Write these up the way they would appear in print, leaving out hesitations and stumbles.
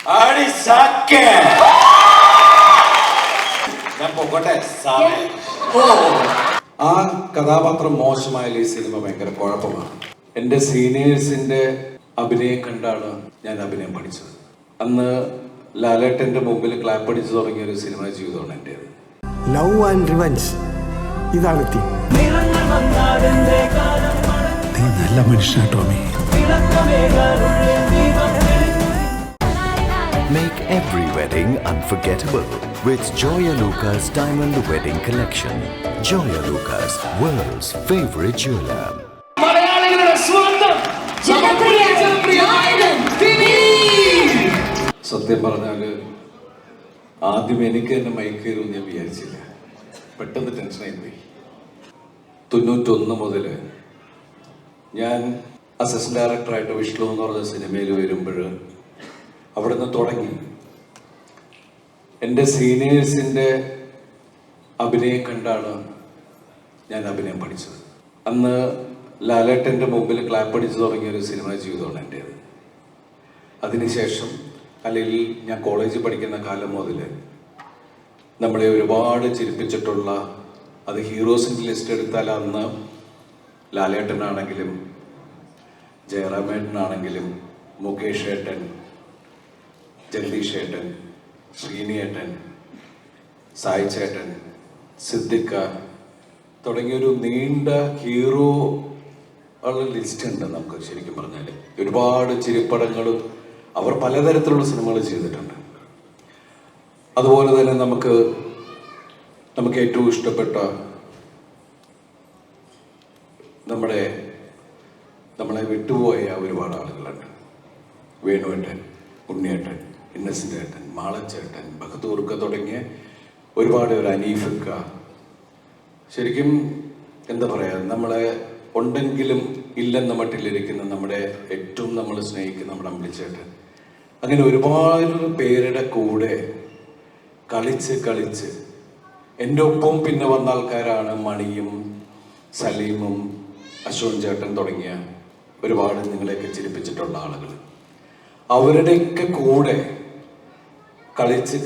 ഞാൻ പോകട്ടെ. ആ കഥാപാത്രം മോശമായ ഈ സിനിമ ഭയങ്കര കുഴപ്പമാണ്. എൻ്റെ സീനിയേഴ്സിന്റെ അഭിനയം കണ്ടാണ് ഞാൻ അഭിനയം പഠിച്ചത്. അന്ന് ലാലേട്ടന്റെ മുമ്പിൽ ക്ലാപ്പ് അടിച്ചു തുടങ്ങിയ ഒരു സിനിമ ജീവിതമാണ് എൻ്റെത്. ലവ് ആൻഡ് റിവെഞ്ച്, ഇതാണ് തീം. നീ നല്ല മനുഷ്യനാ Tomy. Make every wedding unforgettable with Joya Lucas Diamond Wedding Collection. Joya Lucas, world's favorite jeweler. സത്യം പറഞ്ഞാല് ആദ്യം എനിക്ക് തന്നെ മയക്കേറും ഞാൻ വിചാരിച്ചില്ല. പെട്ടെന്ന് ടെൻഷനായി പോയി. 91 മുതൽ ഞാൻ അസിസ്റ്റന്റ് ഡയറക്ടറായിട്ട് വിഷ്ണു എന്ന് പറഞ്ഞ സിനിമയിൽ വരുമ്പോൾ അവിടെ നിന്ന് തുടങ്ങി എൻ്റെ സീനിയേഴ്സിൻ്റെ അഭിനയം കണ്ടാണ് ഞാൻ അഭിനയം പഠിച്ചത്. അന്ന് ലാലേട്ടൻ്റെ മുമ്പിൽ ക്ലാപ്പ് അടിച്ചു തുടങ്ങിയ ഒരു സിനിമ ജീവിതമാണ് എൻ്റേത്. അതിനുശേഷം അല്ലെങ്കിൽ ഞാൻ കോളേജിൽ പഠിക്കുന്ന കാലം മുതൽ നമ്മളെ ഒരുപാട് ചിരിപ്പിച്ചിട്ടുള്ള, അത് ഹീറോസിൻ്റെ ലിസ്റ്റ് എടുത്താൽ അന്ന് ലാലേട്ടനാണെങ്കിലും ജയറാമേട്ടനാണെങ്കിലും മുകേഷ് ഏട്ടൻ, ജഗദീഷ് ഏട്ടൻ, ശ്രീനിയേട്ടൻ, സായി ചേട്ടൻ, സിദ്ദിഖ തുടങ്ങിയൊരു നീണ്ട ഹീറോ ഉള്ള ലിസ്റ്റ് ഉണ്ട് നമുക്ക്. ശരിക്കും പറഞ്ഞാൽ ഒരുപാട് ചിരിപ്പടങ്ങളും അവർ പലതരത്തിലുള്ള സിനിമകൾ ചെയ്തിട്ടുണ്ട്. അതുപോലെ തന്നെ നമുക്ക് ഏറ്റവും ഇഷ്ടപ്പെട്ട നമ്മളെ വിട്ടുപോയ ഒരുപാട് ആളുകളുണ്ട്. വേണുവേട്ടൻ, ഉണ്ണിയേട്ടൻ, ഇന്നസെന്റ് ഏട്ടൻ, മാളച്ചേട്ടൻ, ബഹദൂർക്ക തുടങ്ങിയ ഒരുപാട് ഒരു അനീഫക്ക. ശരിക്കും എന്താ പറയുക, നമ്മളെ ഉണ്ടെങ്കിലും ഇല്ലെന്ന മട്ടിലിരിക്കുന്ന നമ്മുടെ ഏറ്റവും നമ്മൾ സ്നേഹിക്കുന്ന നമ്മുടെ അമ്പിളിച്ചേട്ടൻ, അങ്ങനെ ഒരുപാട് പേരുടെ കൂടെ കളിച്ച് എൻ്റെ ഒപ്പം പിന്നെ വന്ന ആൾക്കാരാണ് മണിയും സലീമും അശോകൻ ചേട്ടൻ തുടങ്ങിയ ഒരുപാട് നിങ്ങളെയൊക്കെ ചിരിപ്പിച്ചിട്ടുള്ള ആളുകൾ. അവരുടെയൊക്കെ കൂടെ കളിച്ച്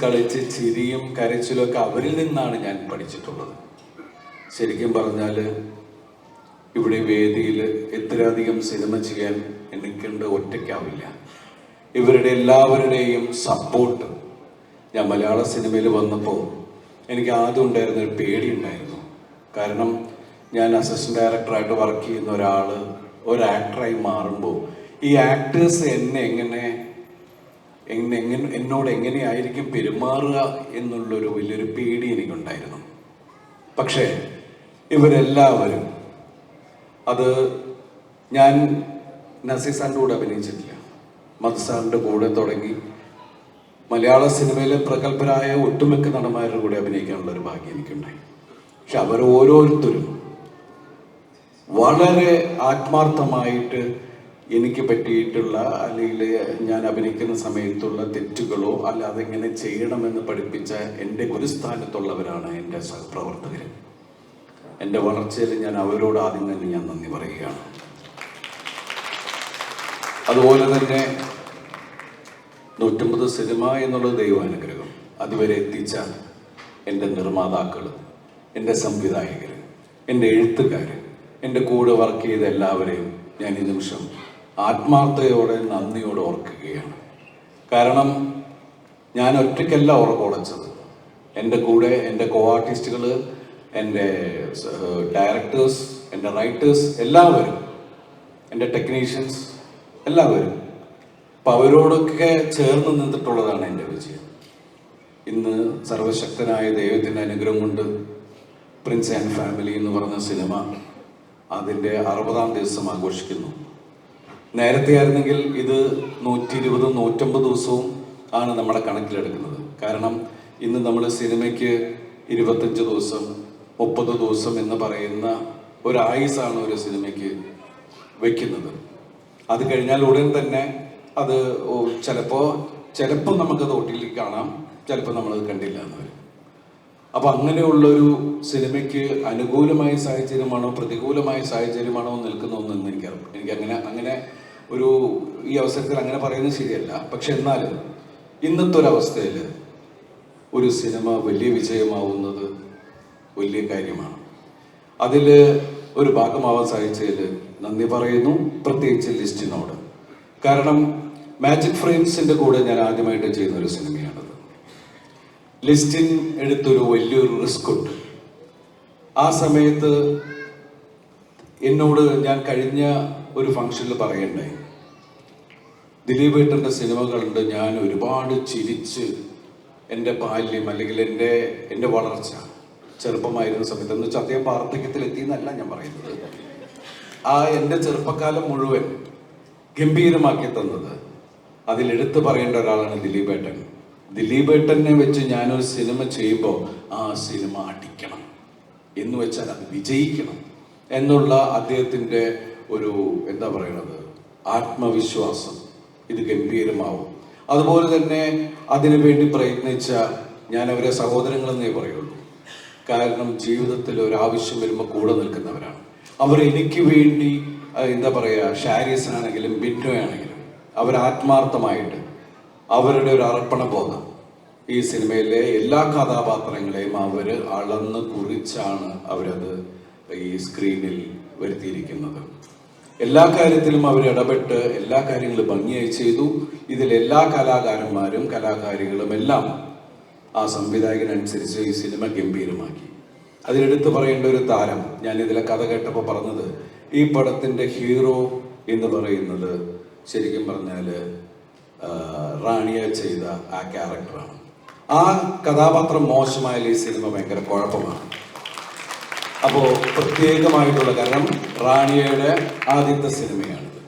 ചിരിയും കരച്ചിലും ഒക്കെ അവരിൽ നിന്നാണ് ഞാൻ പഠിച്ചിട്ടുള്ളത്. ശരിക്കും പറഞ്ഞാൽ ഇവിടെ വേദിയിൽ എത്രയധികം സിനിമ ചെയ്യാൻ എനിക്കുണ്ട്, ഒറ്റയ്ക്കാവില്ല. ഇവരുടെ എല്ലാവരുടെയും സപ്പോർട്ട്. ഞാൻ മലയാള സിനിമയിൽ വന്നപ്പോൾ എനിക്ക് ആദ്യം ഉണ്ടായിരുന്ന ഒരു പേടിയുണ്ടായിരുന്നു. കാരണം ഞാൻ അസിസ്റ്റന്റ് ഡയറക്ടറായിട്ട് വർക്ക് ചെയ്യുന്ന ഒരു ആക്ടറായി മാറുമ്പോൾ ഈ ആക്ടേഴ്സ് എന്നോട് എങ്ങനെയായിരിക്കും പെരുമാറുക എന്നുള്ളൊരു വലിയൊരു പേടി എനിക്കുണ്ടായിരുന്നു. പക്ഷേ ഇവരെല്ലാവരും, അത് ഞാൻ നസീർ സാറിൻ്റെ കൂടെ അഭിനയിച്ചിട്ടില്ല, മധു സാറിൻ്റെ കൂടെ തുടങ്ങി മലയാള സിനിമയിലെ പ്രഗത്ഭരായ ഒട്ടുമിക്ക നടന്മാരുടെ കൂടെ അഭിനയിക്കാനുള്ള ഒരു ഭാഗ്യം എനിക്കുണ്ടായി. പക്ഷെ അവർ ഓരോരുത്തരും വളരെ ആത്മാർത്ഥമായിട്ട് എനിക്ക് പറ്റിയിട്ടുള്ള അല്ലെങ്കിൽ ഞാൻ അഭിനയിക്കുന്ന സമയത്തുള്ള തെറ്റുകളോ അല്ല അതെങ്ങനെ ചെയ്യണമെന്ന് പഠിപ്പിച്ച എൻ്റെ ഗുരുസ്ഥാനത്തുള്ളവരാണ് എൻ്റെ സഹപ്രവർത്തകർ. എൻ്റെ വളർച്ചയിൽ ഞാൻ അവരോട് ആദ്യം തന്നെ ഞാൻ നന്ദി പറയുകയാണ്. അതുപോലെ തന്നെ 150 സിനിമ എന്നുള്ളത് ദൈവാനുഗ്രഹം. അതുവരെ എത്തിച്ച എൻ്റെ നിർമ്മാതാക്കൾ, എൻ്റെ സംവിധായകർ, എൻ്റെ എഴുത്തുകാർ, എൻ്റെ കൂടെ വർക്ക് ചെയ്ത എല്ലാവരെയും ഞാൻ ഈ നിമിഷം ആത്മാർത്ഥതയോടെ നന്ദിയോടെ ഓർക്കുകയാണ്. കാരണം ഞാൻ ഒറ്റയ്ക്കല്ല ഉറക്കൊളച്ചത്. എൻ്റെ കൂടെ എൻ്റെ കോ ആർട്ടിസ്റ്റുകൾ, എൻ്റെ ഡയറക്ടേഴ്സ്, എൻ്റെ റൈറ്റേഴ്സ്, എല്ലാവരും, എൻ്റെ ടെക്നീഷ്യൻസ് എല്ലാവരും, അപ്പം അവരോടൊക്കെ ചേർന്ന് നിന്നിട്ടുള്ളതാണ് എൻ്റെ വിജയം. ഇന്ന് സർവശക്തനായ ദൈവത്തിൻ്റെ അനുഗ്രഹം കൊണ്ട് പ്രിൻസ് ആൻഡ് ഫാമിലി എന്ന് പറഞ്ഞ സിനിമ അതിൻ്റെ 60ാം ദിവസം ആഘോഷിക്കുന്നു. നേരത്തെ ആയിരുന്നെങ്കിൽ ഇത് 120, 150 ദിവസവും ആണ് നമ്മുടെ കണക്കിലെടുക്കുന്നത്. കാരണം ഇന്ന് നമ്മൾ സിനിമയ്ക്ക് 25 ദിവസം, 30 ദിവസം എന്ന് പറയുന്ന ഒരായുസാണ് ഒരു സിനിമയ്ക്ക് വെക്കുന്നത്. അത് കഴിഞ്ഞാൽ ഉടൻ തന്നെ അത് ചിലപ്പോൾ നമുക്കത് ഒട്ടിൽ കാണാം, ചിലപ്പോൾ നമ്മളത് കണ്ടില്ല എന്ന് വരും. അപ്പം അങ്ങനെയുള്ളൊരു സിനിമയ്ക്ക് അനുകൂലമായ സാഹചര്യമാണോ പ്രതികൂലമായ സാഹചര്യമാണോ നിൽക്കുന്നതെന്ന് എനിക്ക് അങ്ങനെ ഒരു ഈ അവസരത്തിൽ അങ്ങനെ പറയുന്നത് ശരിയല്ല. പക്ഷെ എന്നാലും ഇന്നത്തെ ഒരവസ്ഥയിൽ ഒരു സിനിമ വലിയ വിജയമാവുന്നത് വലിയ കാര്യമാണ്. അതിൽ ഒരു ഭാഗമാവാൻ സാധിച്ചതിൽ നന്ദി പറയുന്നു, പ്രത്യേകിച്ച് ലിസ്റ്റിനോട്. കാരണം മാജിക് ഫ്രെയിംസിൻ്റെ കൂടെ ഞാൻ ആദ്യമായിട്ട് ചെയ്യുന്ന ഒരു സിനിമയാണത്. ലിസ്റ്റിൻ എടുത്തൊരു വലിയൊരു റിസ്ക് ഉണ്ട്. ആ സമയത്ത് എന്നോട് ഞാൻ കഴിഞ്ഞ ഒരു ഫംഗ്ഷനിൽ പറയണ്ടായി, ദിലീപ് ഏട്ടൻ്റെ സിനിമകളുണ്ട്, ഞാൻ ഒരുപാട് ചിരിച്ച് എൻ്റെ ബാല്യം അല്ലെങ്കിൽ എൻ്റെ വളർച്ച ചെറുപ്പമായിരുന്ന സമയത്ത്, എന്ന് വെച്ചാൽ അദ്ദേഹം വാർദ്ധക്യത്തിലെത്തിയെന്നല്ല ഞാൻ പറയുന്നത്, ആ എൻ്റെ ചെറുപ്പക്കാലം മുഴുവൻ ഗംഭീരമാക്കി തന്നത് അതിലെടുത്ത് പറയേണ്ട ഒരാളാണ് ദിലീപ് ഏട്ടൻ. ദിലീപ് ഏട്ടനെ വെച്ച് ഞാനൊരു സിനിമ ചെയ്യുമ്പോൾ ആ സിനിമ അടിക്കണം എന്ന് വെച്ചാൽ അത് വിജയിക്കണം എന്നുള്ള അദ്ദേഹത്തിൻ്റെ ഒരു എന്താ പറയണത് ആത്മവിശ്വാസം, ഇത് ഗംഭീരമാവും. അതുപോലെ തന്നെ അതിനു വേണ്ടി പ്രയത്നിച്ച ഞാൻ അവരെ സഹോദരങ്ങളെന്നേ പറയുള്ളൂ. കാരണം ജീവിതത്തിൽ ഒരാവശ്യം വരുമ്പോൾ കൂടെ നിൽക്കുന്നവരാണ് അവർ. എനിക്ക് വേണ്ടി എന്താ പറയുക, ഷാരിയസ് ആണെങ്കിലും ബിന്നോയാണെങ്കിലും അവർ ആത്മാർത്ഥമായിട്ട് അവരുടെ ഒരു അർപ്പണ ബോധം ഈ സിനിമയിലെ എല്ലാ കഥാപാത്രങ്ങളെയും അവർ അളന്ന് കുറിച്ചാണ് അവരത് ഈ സ്ക്രീനിൽ വരുത്തിയിരിക്കുന്നത്. എല്ലാ കാര്യത്തിലും അവർ ഇടപെട്ട് എല്ലാ കാര്യങ്ങളും ഭംഗിയായി ചെയ്തു. ഇതിലെല്ലാ കലാകാരന്മാരും കലാകാരികളും എല്ലാം ആ സംവിധായകനനുസരിച്ച് ഈ സിനിമ ഗംഭീരമാക്കി. അതിലെടുത്ത് പറയേണ്ട ഒരു താരം, ഞാൻ ഇതിലെ കഥ കേട്ടപ്പോൾ പറഞ്ഞത്, ഈ പടത്തിൻ്റെ ഹീറോ എന്ന് പറയുന്നത് ശരിക്കും പറഞ്ഞാൽ റാണിയ ചെയ്ത ആ ക്യാരക്ടറാണ്. ആ കഥാപാത്രം മോശമായാൽ ഈ സിനിമ ഭയങ്കര കുഴപ്പമാണ്. അപ്പോൾ പ്രത്യേകമായിട്ടുള്ള, കാരണം റാണിയയുടെ ആദ്യത്തെ സിനിമയാണിത്.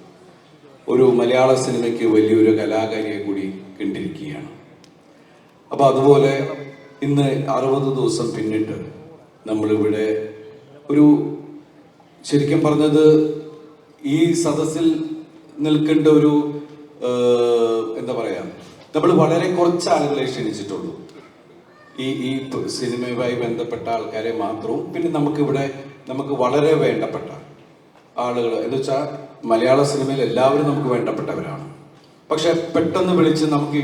ഒരു മലയാള സിനിമയ്ക്ക് വലിയൊരു കലാകാരിയെ കൂടി കണ്ടിരിക്കുകയാണ്. അപ്പോൾ അതുപോലെ ഇന്ന് 60 ദിവസം പിന്നിട്ട് നമ്മളിവിടെ ഒരു ശരിക്കും പറഞ്ഞത് ഈ സദസ്സിൽ നിൽക്കേണ്ട ഒരു എന്താ പറയുക, നമ്മൾ വളരെ കുറച്ച് ആളുകളെ ക്ഷണിച്ചിട്ടുള്ളൂ. ഈ സിനിമയുമായി ബന്ധപ്പെട്ട ആൾക്കാരെ മാത്രവും, പിന്നെ നമുക്ക് വളരെ വേണ്ടപ്പെട്ട ആളുകൾ എന്ന് വെച്ചാൽ മലയാള സിനിമയിൽ എല്ലാവരും നമുക്ക് വേണ്ടപ്പെട്ടവരാണ്. പക്ഷെ പെട്ടെന്ന് വിളിച്ച് നമുക്ക്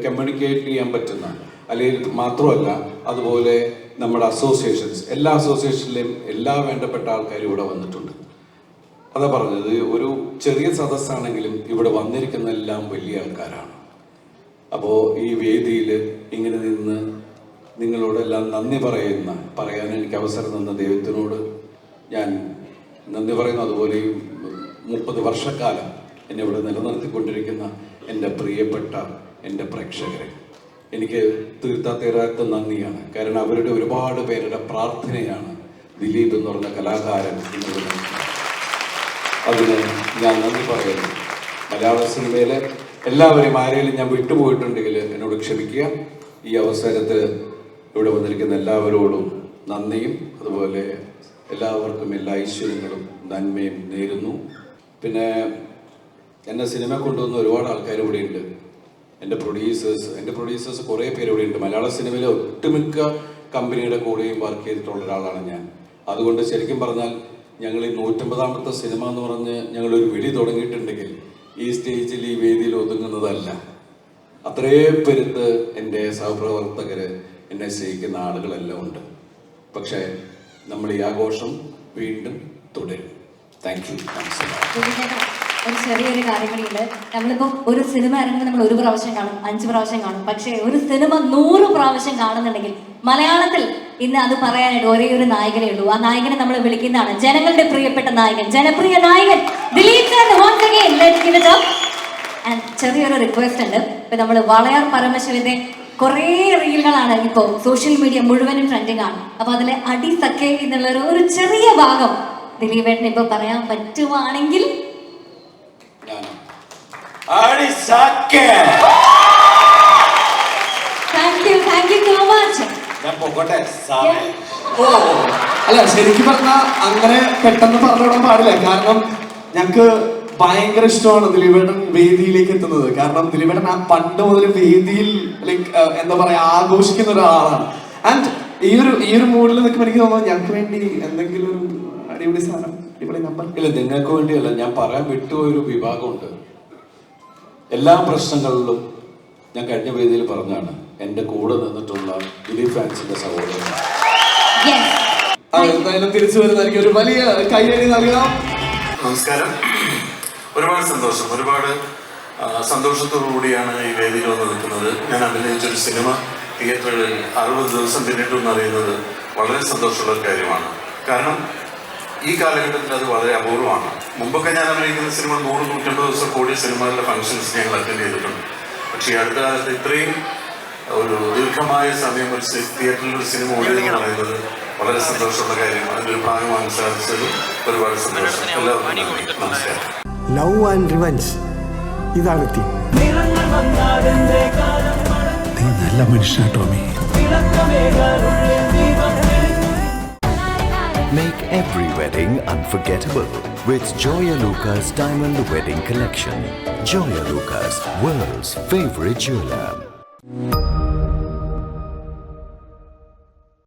കമ്മ്യൂണിക്കേറ്റ് ചെയ്യാൻ പറ്റുന്ന, അല്ലെങ്കിൽ മാത്രമല്ല അതുപോലെ നമ്മുടെ അസോസിയേഷൻസ്, എല്ലാ അസോസിയേഷനിലെയും എല്ലാ വേണ്ടപ്പെട്ട ആൾക്കാരും ഇവിടെ വന്നിട്ടുണ്ട്. അതാ പറഞ്ഞത്, ഒരു ചെറിയ സദസ്സാണെങ്കിലും ഇവിടെ വന്നിരിക്കുന്ന എല്ലാം വലിയ ആൾക്കാരാണ്. അപ്പോൾ ഈ വേദിയിൽ ഇങ്ങനെ നിന്ന് നിങ്ങളോടെല്ലാം നന്ദി പറയാൻ എനിക്ക് അവസരം തന്ന ദൈവത്തിനോട് ഞാൻ നന്ദി പറയുന്നു. അതുപോലെ 30 വർഷക്കാലം എന്നെ ഇവിടെ നിലനിർത്തിക്കൊണ്ടിരിക്കുന്ന എൻ്റെ പ്രിയപ്പെട്ട എൻ്റെ പ്രേക്ഷകരെ എനിക്ക് തീർത്താത്ത നന്ദിയാണ്. കാരണം അവരുടെ ഒരുപാട് പേരുടെ പ്രാർത്ഥനയാണ് ദിലീപ് എന്ന് പറഞ്ഞ കലാകാരൻ എന്നുള്ളത്. അതിന് ഞാൻ നന്ദി പറയുന്നു. മലയാള സിനിമയിലെ എല്ലാവരെയും ആരെങ്കിലും ഞാൻ വിട്ടുപോയിട്ടുണ്ടെങ്കിൽ എന്നോട് ക്ഷമിക്കുക. ഈ അവസരത്തിൽ ഇവിടെ വന്നിരിക്കുന്ന എല്ലാവരോടും നന്ദിയും അതുപോലെ എല്ലാവർക്കും എല്ലാ ഐശ്വര്യങ്ങളും നന്മയും നേരുന്നു. പിന്നെ എന്നെ സിനിമ കൊണ്ടുവന്ന ഒരുപാട് ആൾക്കാർ ഇവിടെയുണ്ട്. എൻ്റെ പ്രൊഡ്യൂസേഴ്സ് കുറേ പേര് ഇവിടെയുണ്ട്. മലയാള സിനിമയിലെ ഒട്ടുമിക്ക കമ്പനിയുടെ കൂടെയും വർക്ക് ചെയ്തിട്ടുള്ള ഒരാളാണ് ഞാൻ. അതുകൊണ്ട് ശരിക്കും പറഞ്ഞാൽ ഞങ്ങൾ ഈ 150ാമത്തെ സിനിമ എന്ന് പറഞ്ഞ് ഞങ്ങളൊരു വിളി തുടങ്ങിയിട്ടുണ്ടെങ്കിൽ ഈ സ്റ്റേജിൽ ഈ വേദിയിൽ ഒതുങ്ങുന്നതല്ല. അത്രയും പെരുത്ത് എൻ്റെ സഹപ്രവർത്തകർ, എന്നെ സ്നേഹിക്കുന്ന ആളുകളെല്ലാം ഉണ്ട്. പക്ഷേ നമ്മൾ ഈ ആഘോഷം വീണ്ടും തുടരും. Thank you. ഒരു ചെറിയൊരു കാര്യം കൂടിയുണ്ട്. നമ്മളിപ്പോൾ ഒരു സിനിമ ഇറങ്ങുമ്പോൾ നമ്മൾ 1 പ്രാവശ്യം കാണും, 5 പ്രാവശ്യം കാണും. പക്ഷേ ഒരു സിനിമ 100 പ്രാവശ്യം കാണുന്നുണ്ടെങ്കിൽ മലയാളത്തിൽ ഇന്ന് അത് പറയാനായിട്ട് ഒരേ ഒരു നായകനേ ഉള്ളൂ. ആ നായകനെ നമ്മൾ വിളിക്കുന്നതാണ് ജനങ്ങളുടെ പ്രിയപ്പെട്ട നായകൻ, ജനപ്രിയ നായകൻ Dileep sir. Once again, let's give it up. And ചെറിയൊരു റിക്വസ്റ്റ് ഉണ്ട്. ഇപ്പൊ നമ്മൾ വളയാർ പരമശിവന്റെ കുറേ റീലുകളാണ് ഇപ്പോൾ സോഷ്യൽ മീഡിയ മുഴുവനും ട്രെൻഡിങ് ആണ്. അപ്പൊ അതിലെ അടി സഖേ എന്നുള്ള ഒരു ചെറിയ ഭാഗം ദിലീപേട്ടന് ഇപ്പൊ പറയാൻ പറ്റുവാണെങ്കിൽ. Thank you so much. അല്ല, ശരിക്കും പറഞ്ഞാൽ അങ്ങനെ പെട്ടെന്ന് പറഞ്ഞുവിടാൻ പാടില്ല. കാരണം ഞങ്ങക്ക് ഭയങ്കര ഇഷ്ടമാണ് ദിലീപേട്ടൻ വേദിയിലേക്ക് എത്തുന്നത്. കാരണം ദിലീപേട്ടൻ ആ പണ്ട് മുതൽ വേദിയിൽ ലൈക്ക് എന്താ പറയാ ആഘോഷിക്കുന്ന ഒരാളാണ്. ആൻഡ് ഈ ഒരു മൂഡിൽ നിൽക്കുമ്പോൾ എനിക്ക് തോന്നുന്നു ഞങ്ങൾക്ക് വേണ്ടി എന്തെങ്കിലും ഒരു അടിപൊളി സാധനം, അടിപൊളി നമ്പർ. ഇല്ല, നിങ്ങൾക്ക് വേണ്ടിയല്ല, ഞാൻ പറയാൻ വിട്ടുപോയൊരു വിഭാഗമുണ്ട്. എല്ലാ പ്രശ്നങ്ങളിലും ഞാൻ കഴിഞ്ഞ വേദിയിൽ പറഞ്ഞാണ് എൻ്റെ കൂടെ നിന്നിട്ടുള്ള ദിലീപ് ഫാൻസിന്റെ സഹോദരൻ. Yes. എന്തായാലും തിരിച്ചു വരുന്നതായിരിക്കും. ഒരു വലിയ കയ്യടി നൽകാം. നമസ്കാരം. ഒരുപാട് സന്തോഷം, ഒരുപാട് സന്തോഷത്തോടു കൂടിയാണ് ഈ വേദിയിൽ വന്ന് നിൽക്കുന്നത്. ഞാൻ അഭിനയിച്ചൊരു സിനിമ തിയേറ്ററുകളിൽ 60 ദിവസം പിന്നിട്ടെന്ന് അറിയുന്നത് വളരെ സന്തോഷമുള്ള ഒരു കാര്യമാണ്. കാരണം ഈ കാലഘട്ടത്തിൽ അത് വളരെ അപൂർവമാണ്. മുമ്പൊക്കെ ഞാൻ അഭിനയിക്കുന്ന സിനിമ 100-150 ദിവസം കൂടിയ സിനിമകളിലെ ഫംഗ്ഷൻസ് ഞങ്ങൾ അറ്റൻഡ് ചെയ്തിട്ടുണ്ട്. പക്ഷേ ഈ അടുത്ത കാലത്ത് ഇത്രയും ഒരു ദീർഘമായ സമയം ഒരു തിയേറ്ററിൽ ഒരു സിനിമ ഓടുക എന്ന് പറയുന്നത് വളരെ സന്തോഷമുള്ള കാര്യമാണ്. അതിൻ്റെ ഒരു ഭാഗമാകാൻ സാധിച്ചത് ഒരുപാട് സന്തോഷം. എല്ലാവർക്കും നമസ്കാരം. ലവ് ആൻഡ് റിവഞ്ച് ഇതാണ് തീം. നീ നല്ല മനുഷ്യനാ Tomy. Make every wedding unforgettable with Joya Lucas Diamond Wedding Collection. Joya Lucas, world's favorite jeweler.